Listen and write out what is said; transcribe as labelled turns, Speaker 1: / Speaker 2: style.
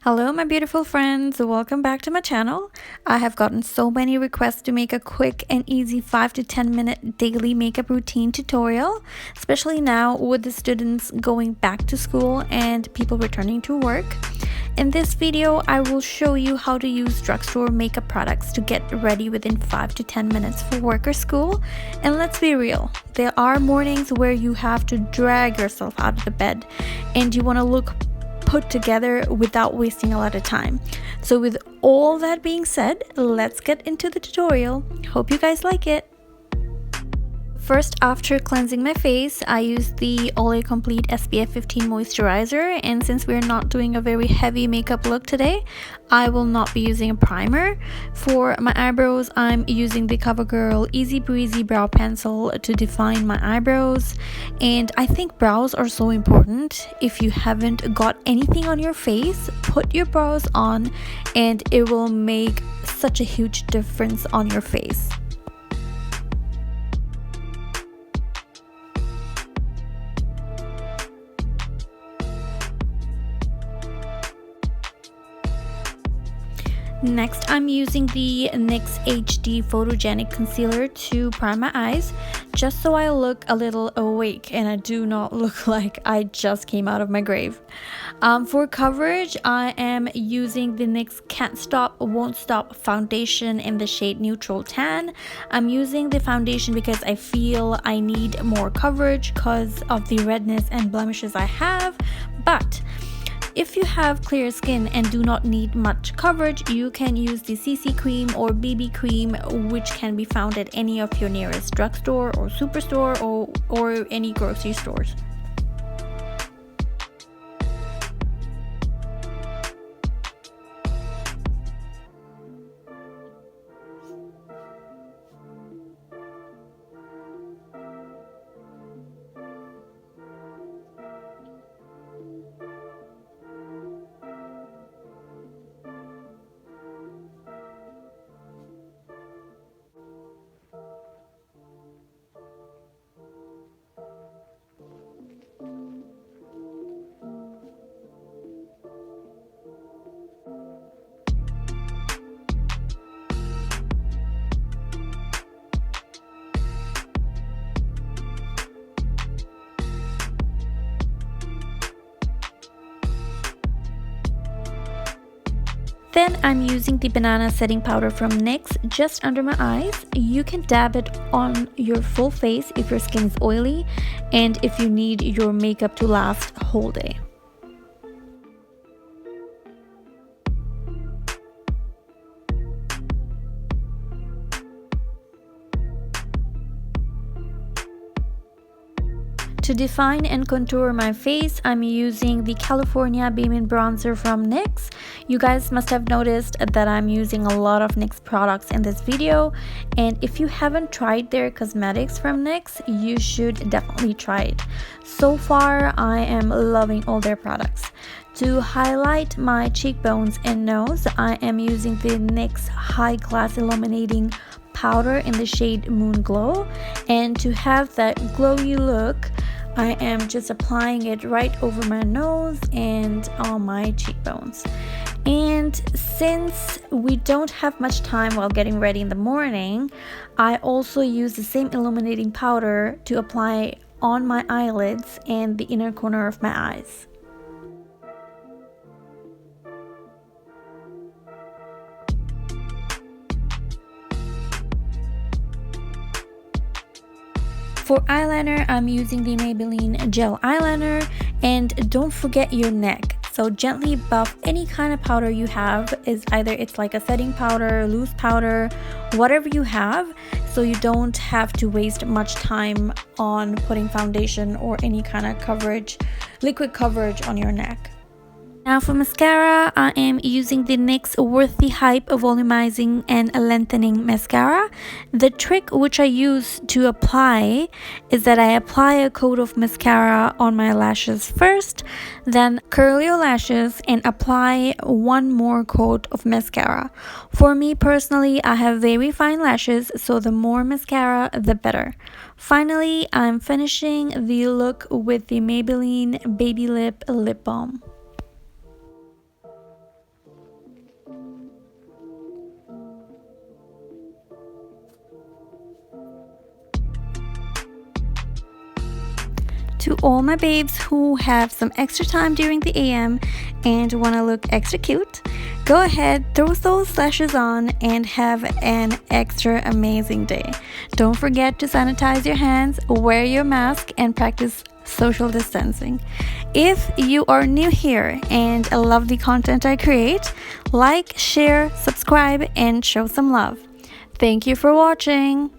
Speaker 1: Hello my beautiful friends, welcome back to my channel. I have gotten so many requests to make a quick and easy 5 to 10 minute daily makeup routine tutorial, especially now with the students going back to school and people returning to work. In this video, I will show you how to use drugstore makeup products to get ready within 5 to 10 minutes for work or school. And let's be real, there are mornings where you have to drag yourself out of the bed and you want to look put together without wasting a lot of time. So with all that being said, let's get into the tutorial. Hope you guys like it. First, after cleansing my face, I use the Olay Complete SPF 15 moisturizer, and since we're not doing a very heavy makeup look today, I will not be using a primer. For my eyebrows, I'm using the Covergirl Easy Breezy brow pencil to define my eyebrows, and I think brows are so important. If you haven't got anything on your face, put your brows on and it will make such a huge difference on your face. Next, I'm using the NYX HD Photogenic Concealer to prime my eyes, just so I look a little awake and I do not look like I just came out of my grave. For coverage, I am using the NYX Can't Stop, Won't Stop foundation in the shade Neutral Tan. I'm using the foundation because I feel I need more coverage because of the redness and blemishes I have, but if you have clear skin and do not need much coverage, you can use the CC cream or BB cream, which can be found at any of your nearest drugstore or superstore or any grocery stores. Then I'm using the banana setting powder from NYX just under my eyes. You can dab it on your full face if your skin is oily and if you need your makeup to last a whole day. To define and contour my face, I'm using the California Beaming Bronzer from NYX. You guys must have noticed that I'm using a lot of NYX products in this video, and if you haven't tried their cosmetics from NYX, you should definitely try it. So far, I am loving all their products. To highlight my cheekbones and nose, I am using the NYX High Glass Illuminating powder in the shade Moon Glow, and to have that glowy look, I am just applying it right over my nose and on my cheekbones. And since we don't have much time while getting ready in the morning, I also use the same illuminating powder to apply on my eyelids and the inner corner of my eyes. For eyeliner, I'm using the Maybelline gel eyeliner, and don't forget your neck. So gently buff any kind of powder you have, is either it's like a setting powder, loose powder, whatever you have, so you don't have to waste much time on putting foundation or any kind of coverage, liquid coverage on your neck. Now for mascara, I am using the NYX Worth the Hype Volumizing and Lengthening Mascara. The trick which I use to apply is that I apply a coat of mascara on my lashes first, then curl your lashes and apply one more coat of mascara. For me personally, I have very fine lashes, so the more mascara, the better. Finally, I'm finishing the look with the Maybelline Baby Lip Lip Balm. To all my babes who have some extra time during the AM and want to look extra cute, go ahead, throw those lashes on and have an extra amazing day. Don't forget to sanitize your hands, wear your mask, and practice social distancing. If you are new here and love the content I create, like, share, subscribe, and show some love. Thank you for watching.